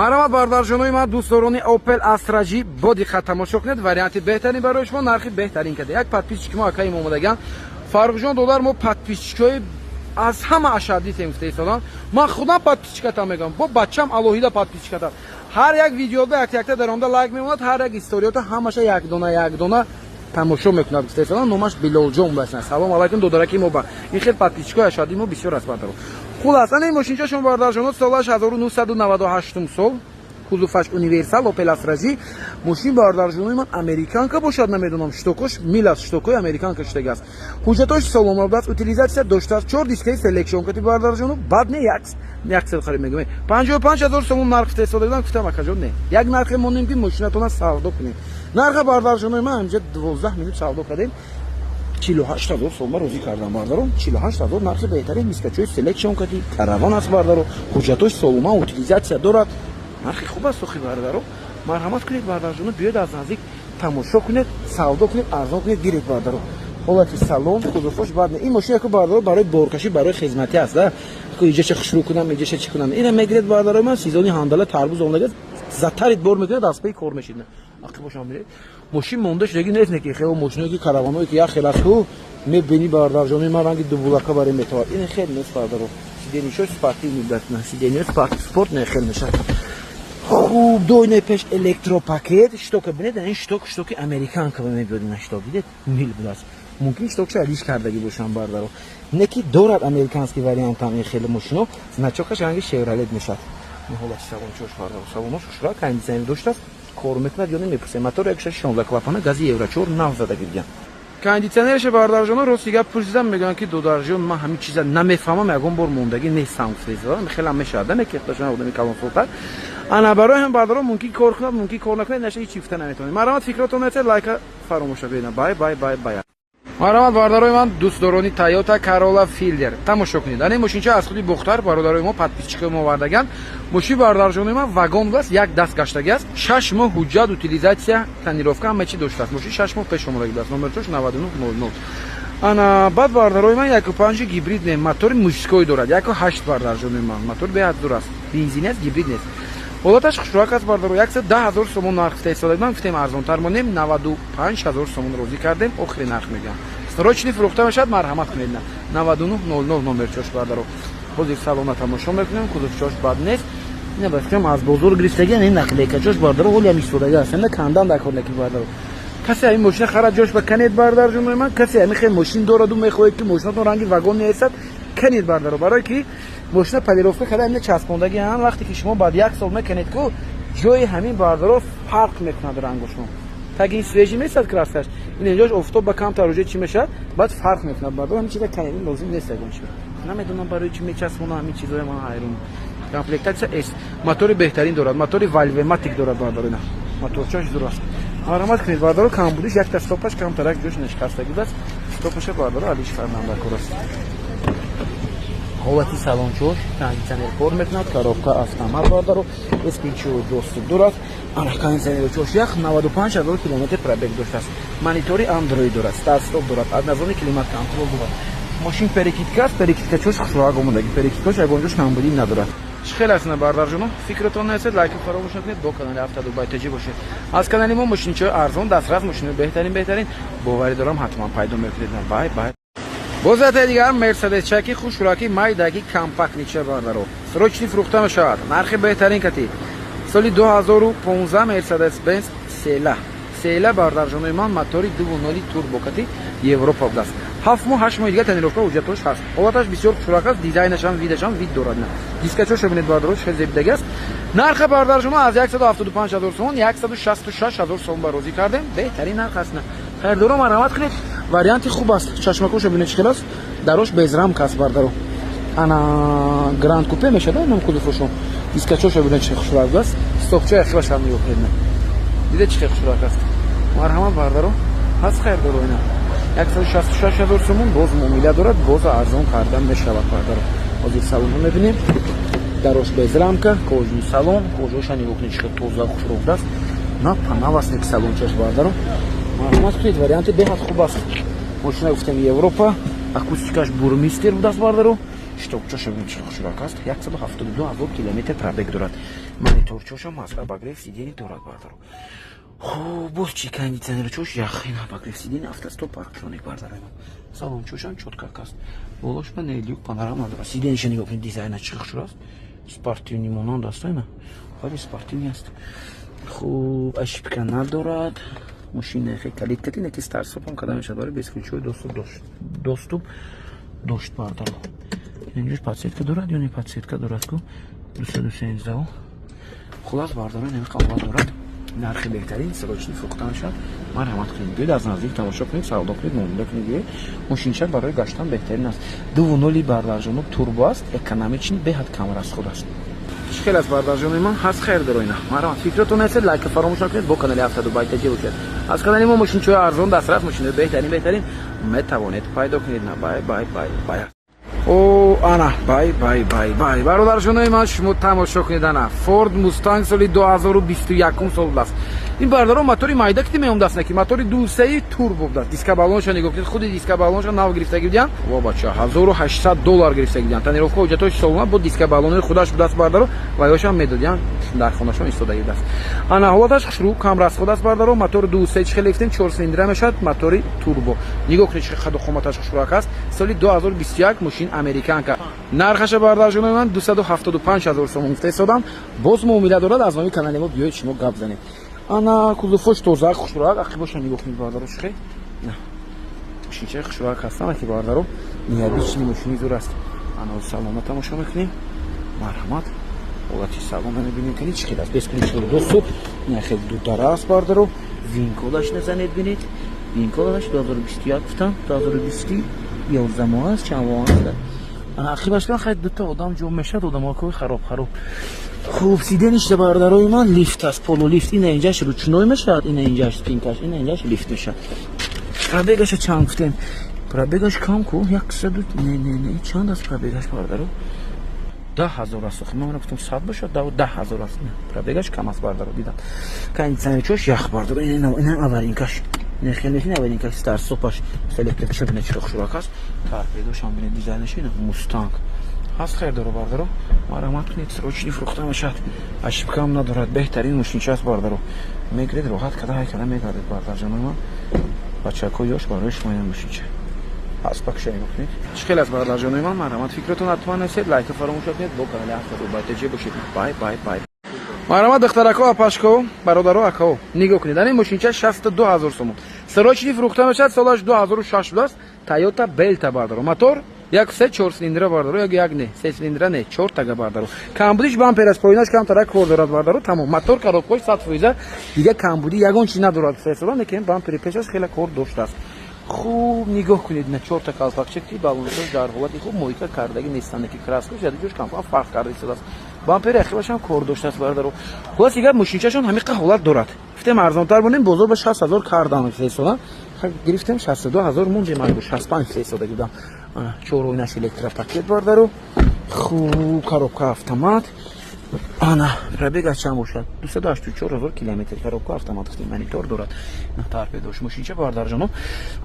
марҳамат бардорҷонои ман, дӯстдорони Opel Astra-G бо диққат тамошо кунед. варианти беҳтарин барои шумо, нархи беҳтарин карда. Як подписчики мо акаи мо омадаган. Фаррухҷон доллар мо подписчикои аз ҳама ашадди тем фирестоданд. ман худам подписчикатам мегӯям, бо бачам алоҳида подписчикатам. ҳар як видеода як-якта дар онда лайк мемонад, ҳар як историёта ҳамаша якдона тамошо мекунад. фирестоданд номаш Билолҷон баша. Салом алайкум додараки мо ба. ин хел подписчикои ашадди мо бисёр аст бардор. хулас ана ин машинча шумо бардорҷонот солаш 1998 сол. кузуфаш универсал Opel Astra-G. мошин бардорҷонои ман американка бошад, намедонам штокош милас штокои американка штагас. ҳуҷҷатош салом даст, утилизатсия доштааст, 4 дискаи селекшонкати бардорҷоно, бад не як сел харид мегӯем. 55000 сомон нарх фирестодаган, гуфтам акаҷон не. Як нархе монем ки мошинатона савдо кунем. нарха бардорҷонои ман ҳамҷа 12 минут савдо кардем. 48000 сомон розӣ кардам бардором. 48000 нархи беҳтарин дискачои селекшонкати караван аст бардоро. ҳуҷҷатош солома, утилизатсия дорад. нархи хуб аст сохи бардоро. марҳамат кунед бардорҷоно, биёед аз наздик тамошо кунед, савдо кунед, арзон кунед, гиред бардоро. ҳолати салон, кузуфош бад не. ин мошин яко бардоро барои боркашӣ, барои хизматӣ аст да. иҷаша хушрӯ кунам, иҷаша чӣ кунам. ина мегиред бардорои ман, сезони ҳандала тарбуз омадагад, затарит бор мекунед, дастпаи кор мешид. ақи бошам миред. мошин монда шудаги нест не ки хело мошиное ки караваное ки як хел аст ку мебини бардорҷонои ман ранги дубулака баре метавад. ин хел нест бардоро. сиденишои спортивни дастна, сидении спорт не хел мешад. хуб дойне пеш электропакет штока бинед, ин штоки американка мебиёд, ин шток видед мил будаст. мумкин штокша алиш кардаги бошам бардоро. не ки дорад американский вариант ам ин хеле мошино, значокаш ранги Chevrolet мешад. ин ҳолати салончош бардоро. салонош хушра кондитсионер доштааст, кор мекунад ё не мепурсем. мотор 1.16 клапана, гази евро 4 нав зада гирган. кондитсионерше бардорҷоно рости гап пурсидам, мегӯян ки додарҷон ман ҳамин чиза намефаҳмам, ягон бор мондаги нест саундфриза. хелам мешад, мекехташон одами калонсолтар. ана барои ҳам бардоро мумкин кор кунад, мумкин кор накунад, наша ҳеҷ чифта наметавонед. марҳамат фикротон несед, лайка фаромӯш накунед. бай. марҳамат бардорои ман, дӯстдорони Toyota Corolla Fielder. тамошо кунед. ана ин мошинча аз худи бухтар бародарои мо подписчикои мо овардаган. мошин бардорҷонои ман вагон аст, як даст гаштаги аст. 6 моҳ ҳуҷҷат, утилизатсия, тонировка ҳама чӣ доштааст. мошин 6 моҳ пеш омодаги аст. номерчош 9900. ана баъд бардорои ман 1.5 гибрид не, мотори мужской дорад. 1.8 бардорҷонои ман, мотор беҳад зур аст. бензини аст, гибрид нест. ҳолаташ хушроак аст бардоро. 110000 сомон нарх фирестодаган, гуфтем арзонтар монем, 95000 сомон розӣ кардем, охири нарх мегӯям. срочни фурӯхта мешавад, марҳамат кунед. 9900 номерчош бардоро. ҳозир салона тамошо мекунем, кузовчош бад нест. ина баскам аз бозор гирифтаган, ин наклейкачош бардоро ҳоли ҳам истодага аст. ина кандан дакорлеки бардоро. касе ҳамин мошина харад ҷош ба канед бардорҷонои ман, касе ҳамин хел мошин дораду мехоҳед ки мошинатон ранги вагон неестад, канед бардоро. барое ки мошина полировка карда ҳамин часпондагӣ ан вақте ки шумо баъд 1 сол мекунед ку ҷои ҳамин бардоро фарқ мекунад рангошон. таги свежи месад краскаш. ин инҷош офтоб ба камтар уҷа чӣ мешавад, баъд фарқ мекунад бардоро. ҳамин чиза канед лозим нест ягон чиз. намедонам барои чӣ мечаспонам ҳамин чизоя, ман ҳайрон. комплектатсия S. мотори беҳтарин дорад, мотори Valvematic дорад бардоро. ина моторчош зур аст. марҳамат кунед бардоро, кам будиш якта стопаш камтарак ҷош нешикастаги аст. стопаша бардоро алиш кардам дакор аст. ҳолати салончош, кондитсионер кор мекунад, коробка автомат бардоро, спичо доступ дорад. ана кондитсионерчош як 95000 км пробег доштааст. монитори Android дорад, старт стоп дорад, однозонни климат контрол дорад. мошин перекидка аст, перекидкачош хушроак омадаги, перекидкаш ягонҷош камбудӣ надорад. хел аст ина бардорҷоно, фикротон несед, лайки фаромӯш накунед, бо канали автодубайтаҷӣ бошед. аз канали мо мошинчаҳои арзон, дастрас, мошинаи беҳтарин боварӣ дорам, ҳатман пайдо мекунед. бай. боз ятаи дигар Mercedes чаки хушроаки майдаги компактнича бардоро. срочни фурӯхта мешавад. нархи беҳтарин кати. соли 2015 Mercedes-Benz Sela бардорҷонои ман, мотори 2.0 турбо кати Европа будааст. 7 моҳ 8 моҳи дига тонировка ҳуҷҷатош ҳаст. ҳолаташ бисёр хушроак аст, дизайнашам, видашам вид дорад. дискачошо бинед бардоро, хел зебидаги аст. нархи бардорҷоно аз 175000 сомон 166000 сомон ба розӣ кардем. беҳтарин нарх аст. хайрдоро марҳамат кунед. варианти хуб аст. чашмакошо бинед чӣ хел аст. дарош без рамка аст бардоро. ана гранд купе мешада, инам кузуфошон. дискачошо бинед чӣ хушроак аст. стопча яхлаш ҳам меёхед. дидед чӣ хел хушроак аст. марҳамат бардоро. ҳаст хайрдоро ина. 166000 сомон боз муомила дорад, боз арзон кардан мешавад бардоро. ҳозир салонро мебинем. дарош без рамка, кожаи салон, кожаша нигоҳ чӣ хел тоза хушроак аст. на панав аст салончаш бардоро. марҳамат кунед, варианти беҳад хуб аст. мошина гуфтем Европа, акустикаш бурмистер будааст бардоро. штокчаша бинед чӣ хушроак аст. 172000 км пробег дорад. монитор чоша масла багрев сидени дорад бардаро. Хуб, боз чи кондитсионер чош яхина багрев сидени автостоп парктроник бардаро. Салон чошам чётко каст. Болошма не люк панорама дора. Сидениши нигоҳ кунед, дизайна чӣ хел шудааст. Спортивни монанд астайна. Вале спортивни аст. Хуб, ошибка надорад. Машина хеле калиткати неки старсопам кадам мешад барои безключёй доступ дошт бардаро. Инҷош подсветка дорад ё не подсветка дорад ку 213. Хулас бардаро нами қавла дорад. Нархи беҳтарин, срочни фурӯхта мешавад. Марҳамат кунед, биёед аз наздик тамошо кунед, савдо кунед, муомила кунед, биёед. Мошинча барои гаштан беҳтарин аст. 2.0 бардажоно турбо аст, экономични, беҳад кам расход аст. Хеле аз бардажонои ман ҳаст хайр дороина. Марҳамат, фикратон ҳастед, лайка фаромӯш накунед, бо канали Автоду Байтаҷи бошед. Аз канали мо мошинчаҳои арзон дастрас, мошинаҳои беҳтарин метавонед пайдо кунед. На бай. О, ана, бай. Бародарҷонои ман, шумо тамошо кунед ана. Ford Mustang соли 2021 сол будааст. Ин бардаро мотори майдакти меомдаст, неки мотори 2.3 турбо будааст. Диска балонша нигоҳ кунед, худи диска балонша нав гирифтаги будиям. Ва бача, $1800 гирифтаги будиям. Танировка ҳуҷҷатҳои солона бо диска балонои худаш будааст бардаро, ва ёшам медодиям дар хонашон истодаги будааст. Ана ҳолаташ хушрӯ, кам расход аст бардаро, мотори 2.3 чӣ хел лифтем, 4 силиндра мешавад, мотори турбо. Нигоҳ кунед чӣ хаду хоматаш хушрӯак аст. Соли 2021 мошин американка. Нархаша бардарҷонои ман 275,000 сом муфтесодам. Боз муомила дорад, аз номи канали мо биёед шумо гап занед. Ана кузуфош тоза хушрӯак, ақи боша нигоҳ кунед бардаро чӣ хел. На. Мошинчаи хушрӯак ҳастан, аки бардаро необични мошини зур аст. Ана салона тамошо мекунем. Марҳамат. Ҳолати салона мебинем ки чӣ хел аст. Безключёй доступ, не хел дудара аст бардаро. Винколаш назанед бинед. Винколаш 2021 гуфтам, 2021 моҳ аст, чанд воҳ аст. Ақи башкан хай дута одам ҷо мешад, одамои хароб. Хуб, сидениш бардарои ман лифт аст, полулифт. Ина инҷаш ручной мешавад, ина инҷаш спинкаш, ина инҷаш лифт мешавад. Пробегаша чанд гуфтем? Пробегаш кам ку, 100 не, чанд аст пробегаш бардаро? 10,000 аст. Ман гуфтам 100 бошад, 10,000 аст. Пробегаш кам аст бардаро, дидам. Кондитсионер чош ях бардаро, ина аваринкаш. Не хеле аваринкаш старсопаш, селектор чебне чиро хушрӯак аст. Тарпедошам бинед, дизайнаш ина Mustang. Ҳаст хайр доро бардаро. Марҳамат кунед, срочни фурӯхта мешавад. Ошибкаам надорад, беҳтарин мошинча аст бардаро. Мегиред роҳат када мегардед бардарҷонои ман. Бачакҳои ёш барои шумо ин мошинча. Ҳаст бакша нигоҳ кунед. Чӣ хел аст бардарҷонои ман? Марҳамат, фикратон ҳатман ҳастед, лайка фаромӯш накунед, бо канали Автоду Байтаҷи бошед. Бай. Марҳамат духтарако, апашко, бародаро, акао. Нигоҳ кунед, ин мошинча 62,000 сом. Срочни фурӯхта мешавад, солаш 2006 будааст. Toyota Belta бардаро. Мотор 1.3 4 силиндра бардаро, як не, 3 силиндра не, 4 тага бардаро. Камбудиш бампер аст, поинаш камтарак хор дорад бардаро, тамом. Мотор коробкош 100%, дига камбуди ягон чи надорад. Фесола некен бампери пешаш хела кор доштааст. Хуб, нигоҳ кунед, на 4 та калпакчаки балоншош дар ҳолати хуб муҳита кардаги нестан, неки краскош ядиҷош кампан фарқ карда истодааст. Бампери ахирашам кор доштааст бардаро. Хулас дигар мошинчашон ҳамиқа ҳолат дорад. Гуфтем арзонтар бонем, бозор ба 60,000 кардан фесола. Гирифтем 62,000 монди майбур 65 фесода гидам. 4 ойнаш электропакет бардаро. Хуб, коробка автомат. Ана, пробега чанд бошад? 284,000 километр. Коробка автомат, монитор дорад. На тарпедош мошинча бардарҷоно.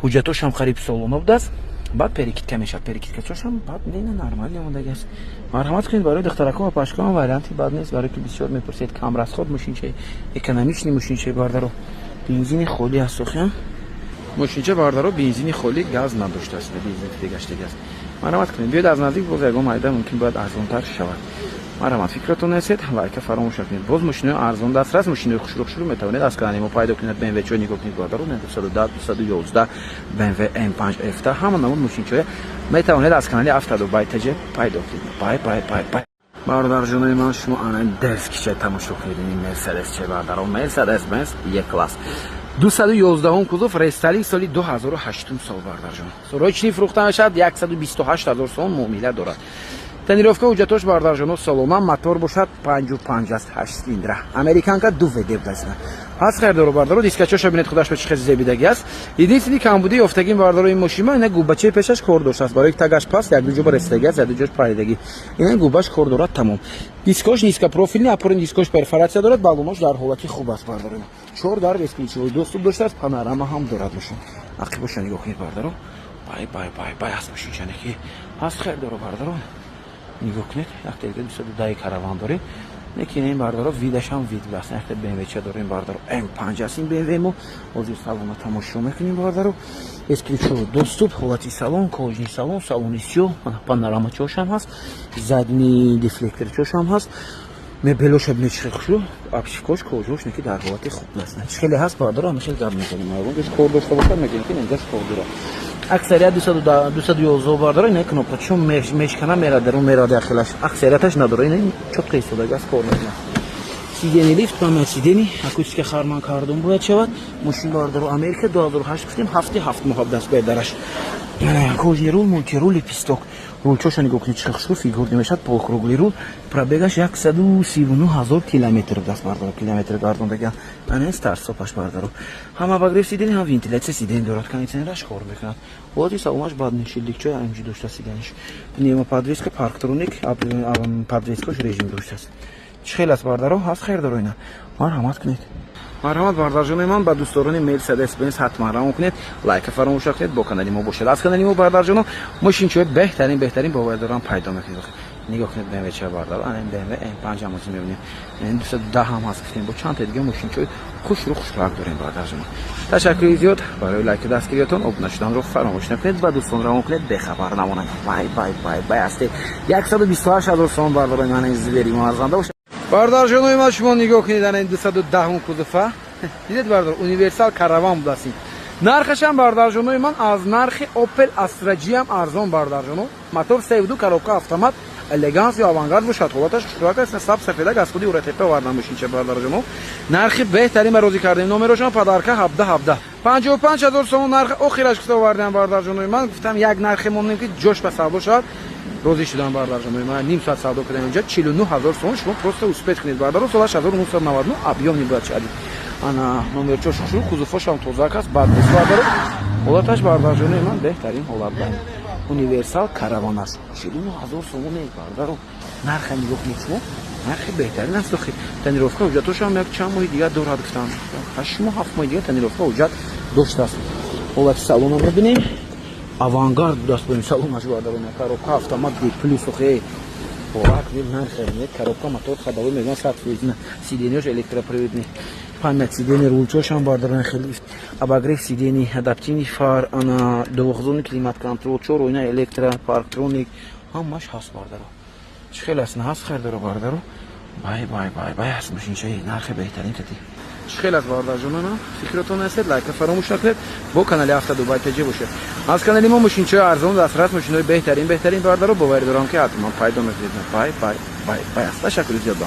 ҳуҷҷатошам қариб солона будааст. Баъд перекидка мешавад. Перекидка чошам баъд не нормали омадаги аст. Марҳамат кунед, барои духтаракон ва пашкон варианти бад нест, барои ки бисёр мепурсед. Кам расход мошинчаи, экономични мошинчаи бардаро. Бензини холӣ аст охиам. Мошинча бардаро бензини холӣ, газ надоштааст, бензин дегаштаги аст. Марҳамат кунед, биёед аз наздик боз ягон майда мумкин бояд арзонтар шавад. Марҳамат, фикратон ҳастед, лайка фаромӯш накунед. Боз мошинаҳои арзон дастрас, мошинаҳои хушрӯ метавонед аз канали мо пайдо кунед. BMW чо нигоҳ кунед бардаро, 210, 211, BMW M5 F-та, ҳама намуд мошинчаҳо метавонед аз канали Автоду Байтаҷи пайдо кунед. Бай. Бародарҷонои ман, шумо ана дескича тамошо кунед, ин Mercedes че бардаро, Mercedes-Benz E-класс. 211 кузов, рестайлинг соли 2008 сол бардарҷон. Срочни фурӯхта мешавад, 128,000 сом муомила дорад. Тонировка ҳуҷҷатош бардарҷоно солона, мотор бошад 55 аст, 8 силиндра. Американка 2 ВД будааст. ҳаст хайр доро бардаро, дискачоша бинед худаш ба чӣ хел зебидаги аст. Единствени камбуди ёфтагим бардаро ин мошина, ина губачаи пешаш кор доштааст. Барои тагаш паст, як ду ҷо ба ресидаги аст, як ду ҷош паридаги. Ина губаш кор дорад тамом. Дискош ниска профилни, опорни дискош перфорация дорад, балонош дар ҳолати хуб аст бардаро. 4 дар безключёй доступ доштааст, панорама ҳам дорад мошин. ақи боша нигоҳ кунед бардаро. Бай аст мошинчанаки. ҳаст хайр доро бардаро. Нигоҳ кунед, як телефон 202 караван дорем. یکی این بردارو ویدش هم وید بس نخته BMW چه داره این بردارو M5 است این BMW مو وزیر سالن تماشا میکنیم بردارو اسکریچو دوستوب حالتی سالن کوژنی سالن سالونی سیو پانوراما چوش هم هست زدنی دیفلکتر چوش هم هست مبلوش ابن چخشو آبشکوش کوجوش نکی در حالت خوب نیست خیلی هست بردارو همیشه گرم میکنیم اون دیش کور داشته باشه میگیم که اینجاش کور داره اکثریت 211 برداره اینه کنوپا چون مشکنه میراده رو میراده اخیلش اکثریتش نداره اینه چوب قیسوده گاز کور نمیکنه سیدنی لیفت با سیدنی اکوچ که خرمان کاردون باید شود ماشین بردارو امریکا 2008 گفتیم هفته 7 ماه دست بدرش کوژی رول مولتی رول پیستوک рулчоша нигоҳ кунед чӣ хушрӯ фигур мешад по округли рул пробегаш 139000 километр даст бардоро километр гардондаган ане старсопаш бардоро ҳама багрев сидени ҳам вентилятсия сидени дорад кондитсионераш кор мекунад води саломаш баднишилликчои амҷи доштаст сидениш пневмо подвеска парктроник подвескаш режим доштаст чӣ хел аст бардоро ҳаст хайр доро ина марҳамат кунед марҳамат бардарҷонои ман ба дӯстдорони Mercedes Benz ҳатман равон кунед лайка фаромӯш кунед бо канали мо бошед аз канали мо бардарҷоно мошинчои беҳтарин бовардорам пайдо мекунед нигоҳ кунед BMW ча бардар BMW M5 ҳам озӣ мебинем 210 ҳам ҳаст гуфтем бо чанд та дига мошинчои хушрӯ хушрак дорем бардарҷоно ташаккури зиёд барои лайки дастгириятон обуна шуданро фаромӯш накунед ба дӯстон равон кунед бехабар намонед бай ҳастед 128000 сом бардорои ман зивери марзанда бошед бардорҷонои ман шумо нигоҳ кунед ана 210 кузуфа дидед бардор универсал караван будастин нархашам бардорҷонои ман аз нархи Opel Astra G ҳам арзон бардорҷоно мотор севду коробка автомат элеганс ё авангард бошад ҳолаташ хушрак аст саб сафедак аз худи УРТП варда мошинча бардорҷоно нархи беҳтарин ба розӣ кардем номерошам падарка 17 55000 сом нархи охираш гуфта овардем бардорҷонои ман гуфтам як нархи монем ки ҷош ба савдо шавад розӣ шудам бардорҷонои ман ним соат савдо кардем инҷа 49000 сом шумо просто успех кунед бардоро солаш 1999 объёмни буд чади ана номерчош хушрӯ кузуфошам тозак аст бад нест бардоро ҳолаташ бардорҷонои ман беҳтарин ҳолат дорад универсал караван аст 49000 сом бардоро нарха нигоҳ кунед шумо нархи беҳтарин аст охи тонировка ҳуҷҷатошам як чанд моҳи дигар дорад гуфтам 8 моҳ 7 моҳи дигар тонировка ҳуҷҷат доштааст ҳолати салонро мебинем авангард даст боим салонаш бардоро коробка автомат D+ охи ҳолат вил нархе коробка мотор ходовой мегӯян 100%, сиденияш электроприводный, память сидени рулчошам бардорон хеле обогрев сидений, адаптивный фар, ана двухзонный климат-контроль, 4 ина электро, парктроник, ҳамаш ҳаст бардоро. Чӣ хел аст ҳаст хайр доро бардоро. Бай аст мошинчаи нархи беҳтарин тади. Чӣ хел аст бардорҷонона? Фикротон ҳастед, лайка фаромӯш накунед, бо канали Автодубай таҷи бошед. Аз канали мо мошинчаи арзон дастрас мошинои беҳтарин бардоро боваридорам ки ҳатман пайдо мекунед. Бай аст. Ташаккури зиёд.